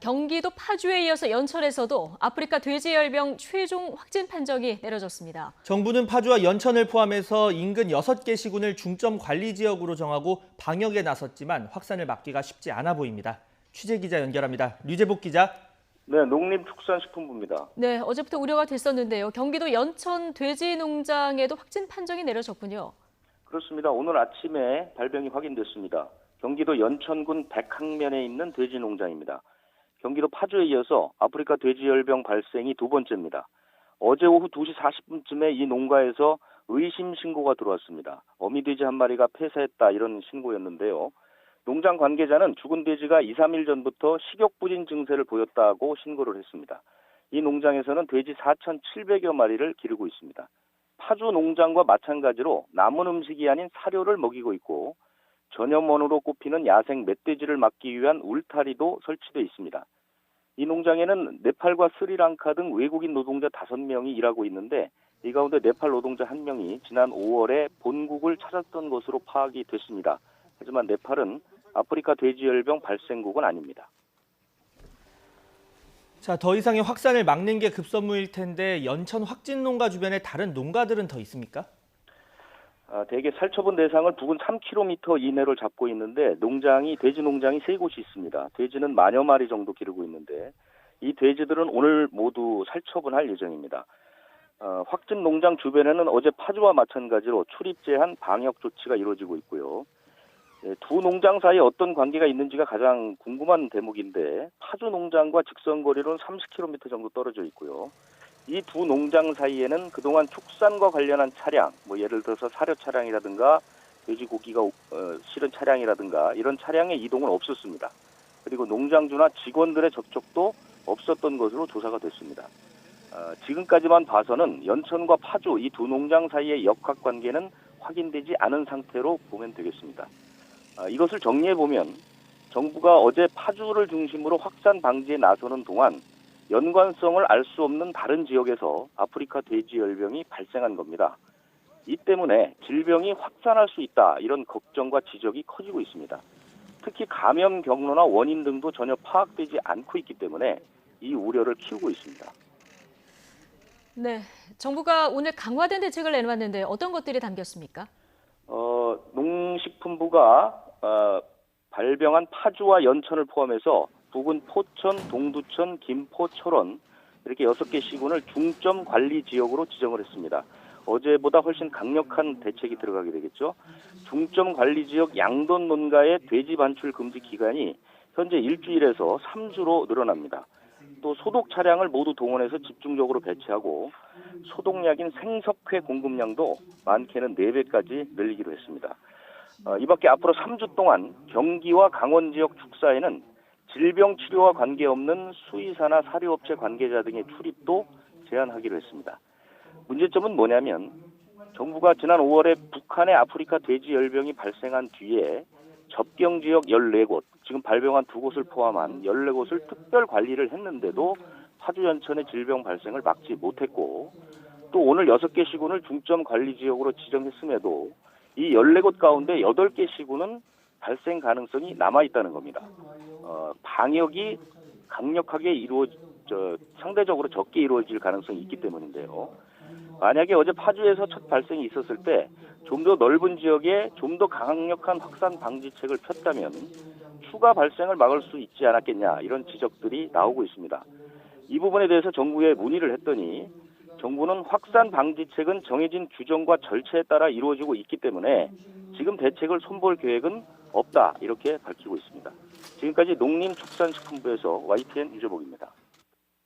경기도 파주에 이어서 연천에서도 아프리카 돼지열병 최종 확진 판정이 내려졌습니다. 정부는 파주와 연천을 포함해서 인근 6개 시군을 중점 관리 지역으로 정하고 방역에 나섰지만 확산을 막기가 쉽지 않아 보입니다. 취재기자 연결합니다. 류재복 기자. 네, 농림축산식품부입니다. 네, 어제부터 우려가 됐었는데요. 경기도 연천 돼지 농장에도 확진 판정이 내려졌군요. 그렇습니다. 오늘 아침에 발병이 확인됐습니다. 경기도 연천군 백항면에 있는 돼지 농장입니다. 경기도 파주에 이어서 아프리카 돼지열병 발생이 두 번째입니다. 어제 오후 2시 40분쯤에 이 농가에서 의심 신고가 들어왔습니다. 어미돼지 한 마리가 폐사했다 이런 신고였는데요. 농장 관계자는 죽은 돼지가 2, 3일 전부터 식욕부진 증세를 보였다고 신고를 했습니다. 이 농장에서는 돼지 4,700여 마리를 기르고 있습니다. 파주 농장과 마찬가지로 남은 음식이 아닌 사료를 먹이고 있고 전염원으로 꼽히는 야생 멧돼지를 막기 위한 울타리도 설치되어 있습니다. 이 농장에는 네팔과 스리랑카 등 외국인 노동자 5명이 일하고 있는데 이 가운데 네팔 노동자 1명이 지난 5월에 본국을 찾았던 것으로 파악이 됐습니다. 하지만 네팔은 아프리카 돼지열병 발생국은 아닙니다. 자, 더 이상의 확산을 막는 게 급선무일 텐데 연천 확진 농가 주변에 다른 농가들은 더 있습니까? 대개 살처분 대상을 부근 3km 이내로 잡고 있는데 돼지 농장이 3곳이 있습니다. 돼지는 10,000여 마리 정도 기르고 있는데 이 돼지들은 오늘 모두 살처분할 예정입니다. 확진 농장 주변에는 어제 파주와 마찬가지로 출입 제한 방역 조치가 이루어지고 있고요. 두 농장 사이에 어떤 관계가 있는지가 가장 궁금한 대목인데 파주 농장과 직선거리로는 30km 정도 떨어져 있고요. 이 두 농장 사이에는 그동안 축산과 관련한 차량, 예를 들어서 사료 차량이라든가 돼지고기가 실은 차량이라든가 이런 차량의 이동은 없었습니다. 그리고 농장주나 직원들의 접촉도 없었던 것으로 조사가 됐습니다. 지금까지만 봐서는 연천과 파주 이 두 농장 사이의 역학관계는 확인되지 않은 상태로 보면 되겠습니다. 이것을 정리해보면 정부가 어제 파주를 중심으로 확산 방지에 나서는 동안 연관성을 알 수 없는 다른 지역에서 아프리카 돼지열병이 발생한 겁니다. 이 때문에 질병이 확산할 수 있다 이런 걱정과 지적이 커지고 있습니다. 특히 감염 경로나 원인 등도 전혀 파악되지 않고 있기 때문에 이 우려를 키우고 있습니다. 네, 정부가 오늘 강화된 대책을 내놓았는데 어떤 것들이 담겼습니까? 농식품부가 발병한 파주와 연천을 포함해서 부근 포천, 동두천, 김포, 철원 이렇게 6개 시군을 중점 관리 지역으로 지정을 했습니다. 어제보다 훨씬 강력한 대책이 들어가게 되겠죠. 중점 관리 지역 양돈 농가의 돼지 반출 금지 기간이 현재 일주일에서 3주로 늘어납니다. 또 소독 차량을 모두 동원해서 집중적으로 배치하고 소독약인 생석회 공급량도 많게는 4배까지 늘리기로 했습니다. 이 밖에 앞으로 3주 동안 경기와 강원 지역 축사에는 질병 치료와 관계없는 수의사나 사료업체 관계자 등의 출입도 제한하기로 했습니다. 문제점은 뭐냐면 정부가 지난 5월에 북한의 아프리카 돼지열병이 발생한 뒤에 접경 지역 14곳, 지금 발병한 2곳을 포함한 14곳을 특별 관리를 했는데도 파주 연천의 질병 발생을 막지 못했고 또 오늘 6개 시군을 중점 관리 지역으로 지정했음에도 이 14곳 가운데 8개 시군은 발생 가능성이 남아있다는 겁니다. 방역이 강력하게 상대적으로 적게 이루어질 가능성이 있기 때문인데요. 만약에 어제 파주에서 첫 발생이 있었을 때 좀 더 넓은 지역에 좀 더 강력한 확산 방지책을 폈다면 추가 발생을 막을 수 있지 않았겠냐 이런 지적들이 나오고 있습니다. 이 부분에 대해서 정부에 문의를 했더니 정부는 확산 방지책은 정해진 규정과 절차에 따라 이루어지고 있기 때문에 지금 대책을 손볼 계획은 없다 이렇게 밝히고 있습니다. 지금까지 농림축산식품부에서 YTN 유재복입니다.